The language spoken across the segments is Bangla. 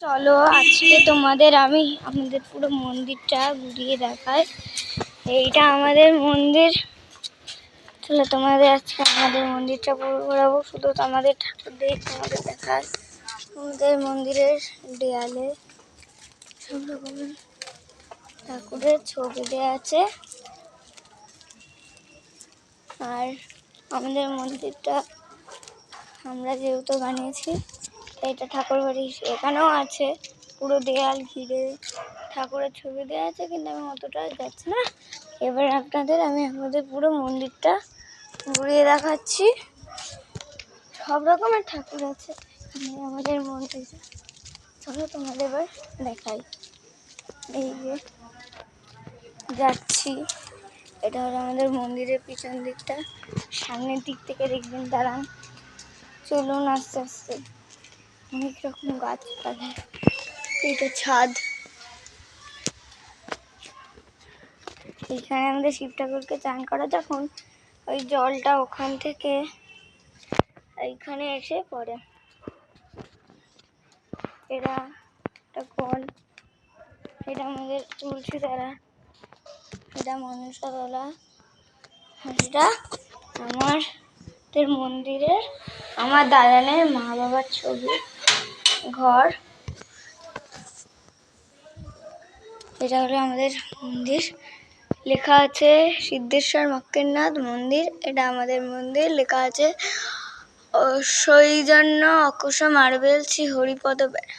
চলো আজকে তোমাদের আমি আমাদের পুরো মন্দিরটা ঘুরিয়ে দেখাই। এইটা আমাদের মন্দির। চলো তোমাদের আজকে আমাদের মন্দিরটা পুরো ঘোরাবো, শুধু আমাদের ঠাকুরদের তোমাদের দেখায়। আমাদের মন্দিরের দেয়ালে সব রকমের ঠাকুরের ছবি দেওয়া আছে। আর আমাদের মন্দিরটা আমরা যেহেতু বানিয়েছি, এটা ঠাকুর বাড়ি এখানেও আছে, পুরো দেয়াল ঘিরে ঠাকুরের ছবি দেওয়া আছে, কিন্তু আমি অতটা যাচ্ছি না। এবার আপনাদের আমি আমাদের পুরো মন্দিরটা ঘুরিয়ে দেখাচ্ছি। সব রকমের ঠাকুর আছে আমাদের মন্দিরে। চলো তোমাদের এবার দেখাই। এই যে যাচ্ছি, এটা হলো আমাদের মন্দিরের পিছন দিকটা। সামনের দিক থেকে দেখবেন, দাঁড়ান, চলুন আস্তে আস্তে। অনেক রকম গাছপালা, এটা ছাদ। এখানে আমাদের শিব ঠাকুরকে চান করা, যখন ওই জলটা ওখান থেকে এইখানে এসে পড়ে। এটা একটা কল, এটা আমাদের তুলসী তলা, এটা মনসা তলা, এটা আমাদের মন্দিরের আমার দাদানের মা বাবার ছবি ঘর। এটা হলো আমাদের মন্দির, লেখা আছে সিদ্ধেশ্বর মক্কেরনাথ মন্দির। এটা আমাদের মন্দির, লেখা আছে সৈজন্য অকোষা মার্বেল শ্রী হরিপদ বেড়া।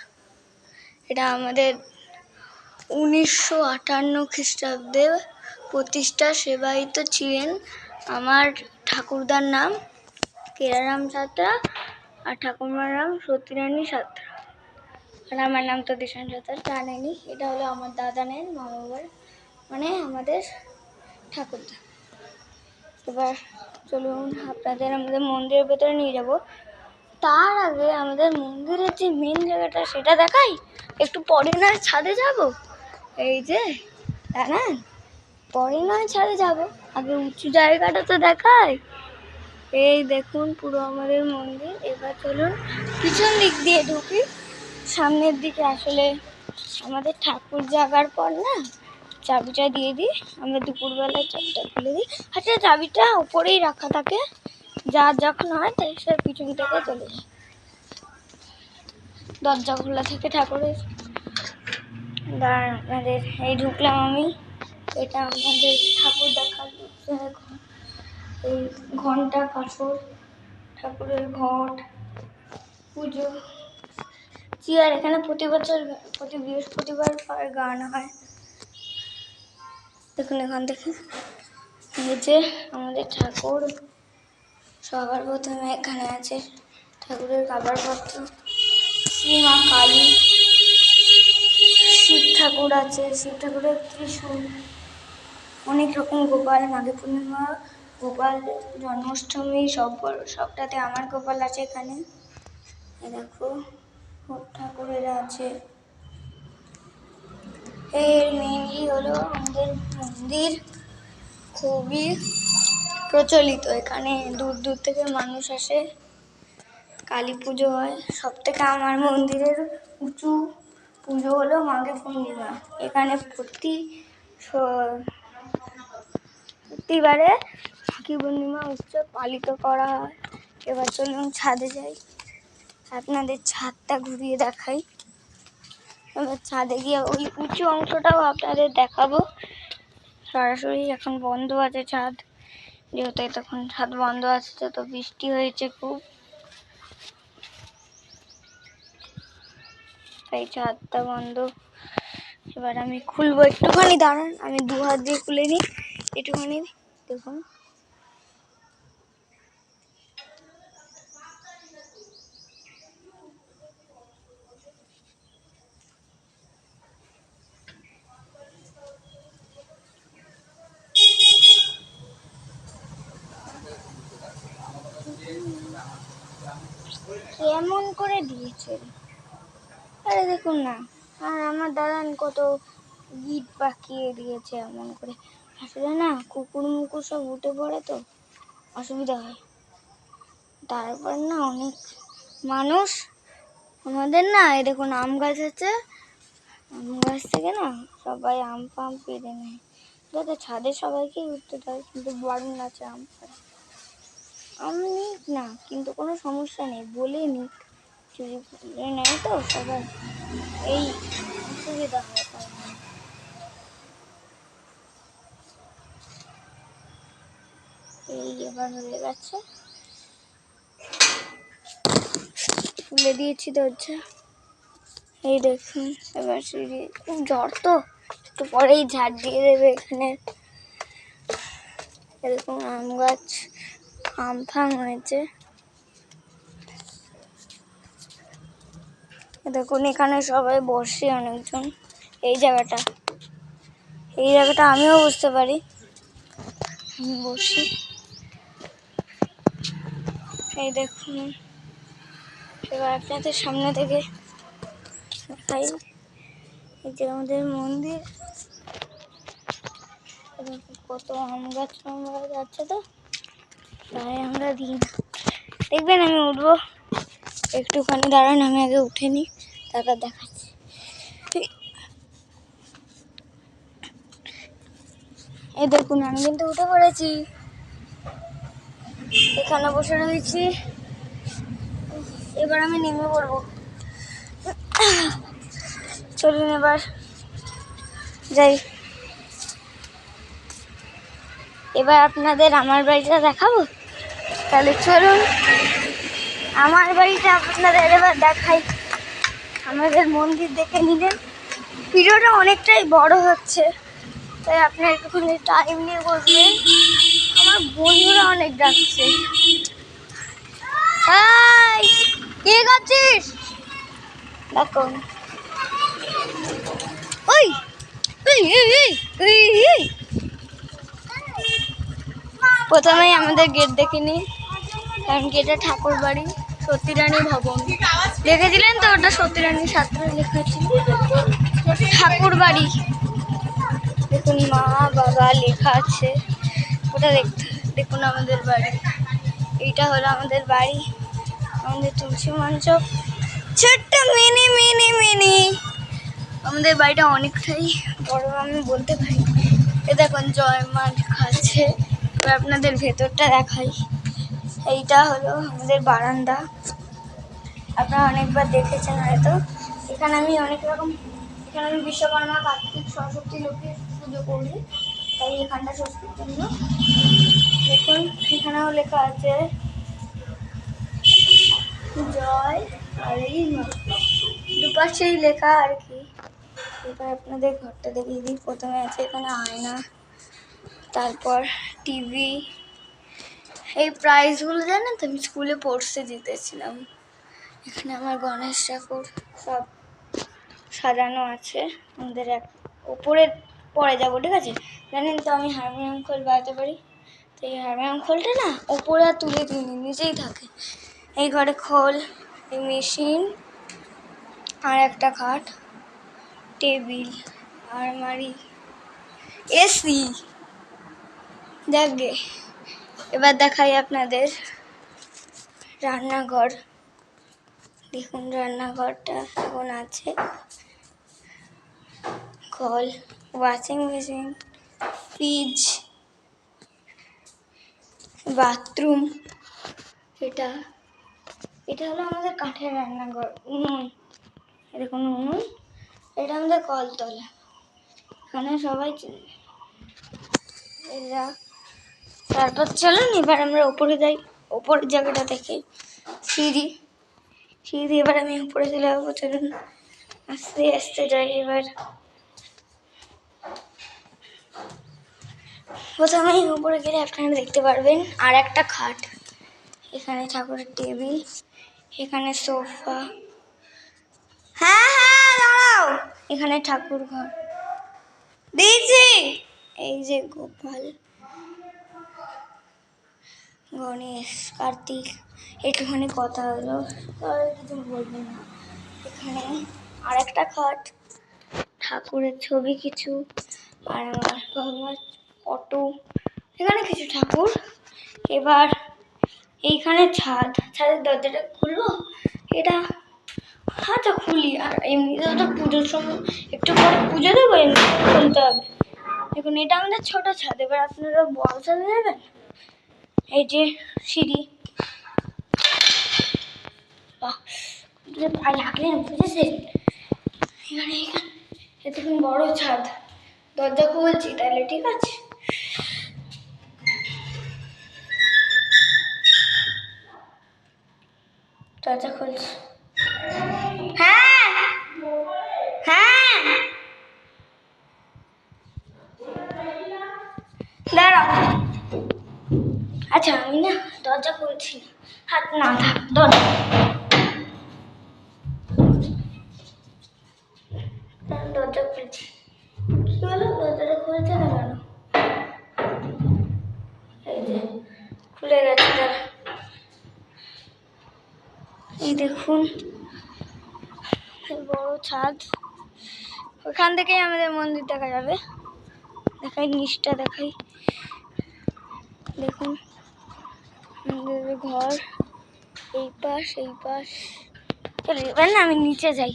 এটা আমাদের 1958 খ্রিস্টাব্দে প্রতিষ্ঠা। সেবায়িত ছিলেন আমার ঠাকুরদার নাম কেরারাম সাঁতরা, আর ঠাকুরমার নাম সতীরানী সাঁতরা, আর আমার নাম তো দিশান সাঁতরা, জানেনি। এটা হলো আমার দাদানের মা বাবার, মানে আমাদের ঠাকুরদা। এবার চলুন আপনাদের আমাদের মন্দিরের ভেতরে নিয়ে যাব। তার আগে আমাদের মন্দিরের যে মেন জায়গাটা সেটা দেখাই। একটু পরে নয় ছাদে যাব, এই যে জানান, পরে নয় ছাদে যাব, আগে উঁচু জায়গাটা তো দেখাই। এই দেখুন পুরো আমাদের মন্দির। এবার চলুন পিছন দিক দিয়ে ঢুকি। সামনের দিকে আসলে আমাদের ঠাকুর জাগার পর না, চাবিটা দিয়ে দিই আমরা, দুপুরবেলায় চাবিটা খুলে দিই। আচ্ছা, চাবিটা উপরেই রাখা থাকে, যার যখন হয় তাই সে পিছন থেকে চলে যায়, দরজা খোলা থাকে ঠাকুরের। দাঁড়ান, আপনাদের এই ঢুকলাম আমি, এটা আমাদের ঠাকুর দেখার ঘর। এই ঘন্টা কাঠর ঠাকুরের ঘট, পুজো, চেয়ার। এখানে প্রতি বছর প্রতি বৃহস্পতিবার গান হয়। দেখুন এখান থেকে এই যে আমাদের ঠাকুর। সবার প্রথমে এখানে আছে ঠাকুরের কাবারপত্র, শ্রীমা কালী, শিব ঠাকুর আছে, শিব ঠাকুরের ত্রিশূল, অনেক রকম গোপাল, মাঘী পূর্ণিমা গোপাল, জন্মাষ্টমী, সবটাতে আমার গোপাল আছে এখানে। দেখো ঠাকুরেরা আছে। এর মেনলি হলো আমাদের মন্দির খুবই প্রচলিত, এখানে দূর দূর থেকে মানুষ আসে, কালী পুজো হয়। সব থেকে আমার মন্দিরের উঁচু পুজো হলো মাঘী পূর্ণিমা। এখানে প্রতিবারে মাঘী পূর্ণিমা উৎসব পালিত করা হয়। এবার চলুন ছাদে যাই, আপনাদের ছাদটা ঘুরিয়ে দেখাই। এবার ছাদে গিয়ে ওই উঁচু অংশটাও আপনাদের দেখাবো সরাসরি। এখন বন্ধ আছে ছাদ, যেহেতু তখন ছাদ বন্ধ আছে, তো বৃষ্টি হয়েছে খুব, তাই ছাদটা বন্ধ। এবার আমি খুলবো, একটুখানি দাঁড়ান, আমি 2 হাত দিয়ে খুলে নিই একটুখানি। দেখুন কেমন করে দিয়েছে, আরে দেখুন না। আর আমার দাদান কত গিট পাকিয়ে দিয়েছে এমন করে। আসলে না কুকুর মুকুর সব উঠে পড়ে, তো অসুবিধা হয়। তারপর না অনেক মানুষ আমাদের না এই দেখুন আম গাছ আছে, আম গাছ থেকে না সবাই আম ফাম পেড়ে নেয়, যাতে ছাদে সবাইকেই উঠতে দেয়, কিন্তু বারণ আছে আম পাড়া। আম নিক না, কিন্তু কোনো সমস্যা নেই, বলে নিক, চুরি করে নেয় তো সবাই, এই অসুবিধা হয় তার জন্য। এই এবার হয়ে গেছে, খুলে দিয়েছি দরজা। এই দেখুন এবার সিঁড়ি, খুব ঝড় তো, একটু পরেই ঝাড় দিয়ে দেবে এখানে। এরকম আম গাছ, আম ফাম হয়েছে। দেখুন এখানে সবাই বসে, অনেকজন। এই জায়গাটা আমিও বুঝতে পারি, আমি বসি। এই দেখুন এবার আপনাদের সামনে থেকে দেখাই, এই যে আমাদের মন্দির, কত আম গাছ আছে, তো তাই আমরা দিই না। দেখবেন আমি উঠবো, একটুখানি দাঁড়ান, আমি আগে উঠে নিই, তারপর দেখাচ্ছি। এই দেখুন আমি কিন্তু উঠে পড়েছি, এখানে বসে রয়েছি, এবার আমি নেমে পড়বো। চলুন এবার যাই, এবার আপনাদের আমার বাড়িটা দেখাবো, তাহলে চলুন আমার বাড়িটা আপনাদের এবার দেখাই। আমাদের মন্দির দেখে নিলেন, ভিডিওটা অনেকটাই বড় হচ্ছে, তাই আপনি একটুখানি টাইম নিয়ে বসবেন। আমার বন্ধুরা অনেক ডাকছে, কি করছিস দেখো, ওই প্রথমেই আমাদের গেট দেখে নিই, কারণ গেটে ঠাকুর বাড়ি সতীরানী ভবন, দেখেছিলেন তো, ওটা সতীরানী সাত্রা লেখা ছিল, ঠাকুর বাড়ি। দেখুন মা বাবা লেখা আছে, ওটা দেখুন আমাদের বাড়ি, এইটা হলো আমাদের বাড়ি, আমাদের তুলসী মঞ্চ, ছোট্ট মিনি মিনি মিনি। আমাদের বাড়িটা অনেকটাই বড়, আমি বলতে পারি। এ দেখুন জয় মা লেখা আছে। এবার আপনাদের ভেতরটা দেখাই, এইটা হলো আমাদের বারান্দা, আপনারা অনেকবার দেখেছেন হয়তো। এখানে আমি অনেক রকম, এখানে আমি বিশ্বকর্মা, কার্তিক, সরস্বতী, লক্ষ্মী পুজো করি, তাই এখানটা ষষ্ঠীর জন্য। দেখুন এখানেও লেখা আছে জয়, আর এই দুপাশেই লেখা আর কি। এবার আপনাদের ঘরটা দেখিয়ে দিই, প্রথমে আছে এখানে আয়না, তারপর টিভি। এই প্রাইজগুলো জানেন তো, আমি স্কুলে পড়তে জিতেছিলাম। এখানে আমার গণেশ ঠাকুর সব সাজানো আছে। আমাদের এক ওপরে পরে যাবো, ঠিক আছে? জানেন তো আমি হারমোনিয়াম খোল বাজাতে পারি, তো এই হারমোনিয়াম খোলটা না ওপরে আর তুলে দিইনি, নিচেই থাকে। এই ঘরে খোল, এই মেশিন, আর একটা খাট, টেবিল, আলমারি, এসি। যাকগে, এবার দেখাই আপনাদের রান্নাঘর। দেখুন রান্নাঘরটা এখন আছে, call, washing machine, fridge, bathroom. এটা হলো আমাদের কাঠের রান্নাঘর, উনুন, এরকম উনুন। এটা আমাদের কলতলা, এখানে সবাই এরা। তারপর চলুন এবার আমরা উপরে যাই, উপরের জায়গাটা দেখে। সিঁড়ি, এবার আমি উপরে চলে যাবো, চলুন আস্তে আস্তে যাই। এবার প্রথমেই উপরে গেলে আপনারা দেখতে পারবেন আর একটা খাট, এখানে ঠাকুরের টেবিল, এখানে সোফা, হ্যাঁ হ্যাঁ দাঁড়াও, এখানে ঠাকুর ঘর দিয়েছি। এই যে গোপাল, গণেশ, কার্তিক, একটুখানি কথা হলো, আর কিছু বলবো না। এখানে আর একটা খাট, ঠাকুরের ছবি কিছু, আর আমার ফটো, এখানে কিছু ঠাকুর। এবার এইখানে ছাদের দরজাটা খুলবো, এটা আচ্ছা খুলি। আর এমনিতেও তো পুজোর সময় একটু পরে পুজো দেবো, এমনি খুলতে হবে। দেখুন এটা আমাদের ছোট ছাদ, এবার আপনারা বড় ছাদে যাবেন। এই যে সিঁড়ি, বাহ পায়ে হাঁকলেন বুঝেছেন। এখানে দেখুন বড় ছাদ, দরজা খুলছি তাহলে ঠিক আছে। দরজা খুলছি। হ্যাঁ হ্যাঁ দাঁড়াও। আচ্ছা আমি না দরজা খুলছি, হাত না থাক দরজা, দরজা খুলছি। কি হলো, দরজাটা খুলছে না কেন? এই যে খুলে গেছে, দাঁড়া। এই দেখুন বড় ছাদ, ওখান থেকেই আমাদের মন্দির দেখা যাবে। দেখাই নিচটা দেখাই, দেখুন মন্দিরের ঘর, এই পাশ এই পাশ। চলে এবার না আমি নিচে যাই,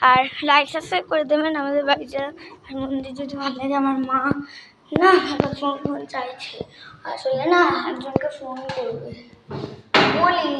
আর লাইক সাবস্ক্রাইব করে দেবেন আমাদের বাড়ি যারা। আর মন্দির যদি ভালো লাগে, আমার মা না আমার ফোন চাইছে, আসলে না একজনকে ফোন করবে বলি।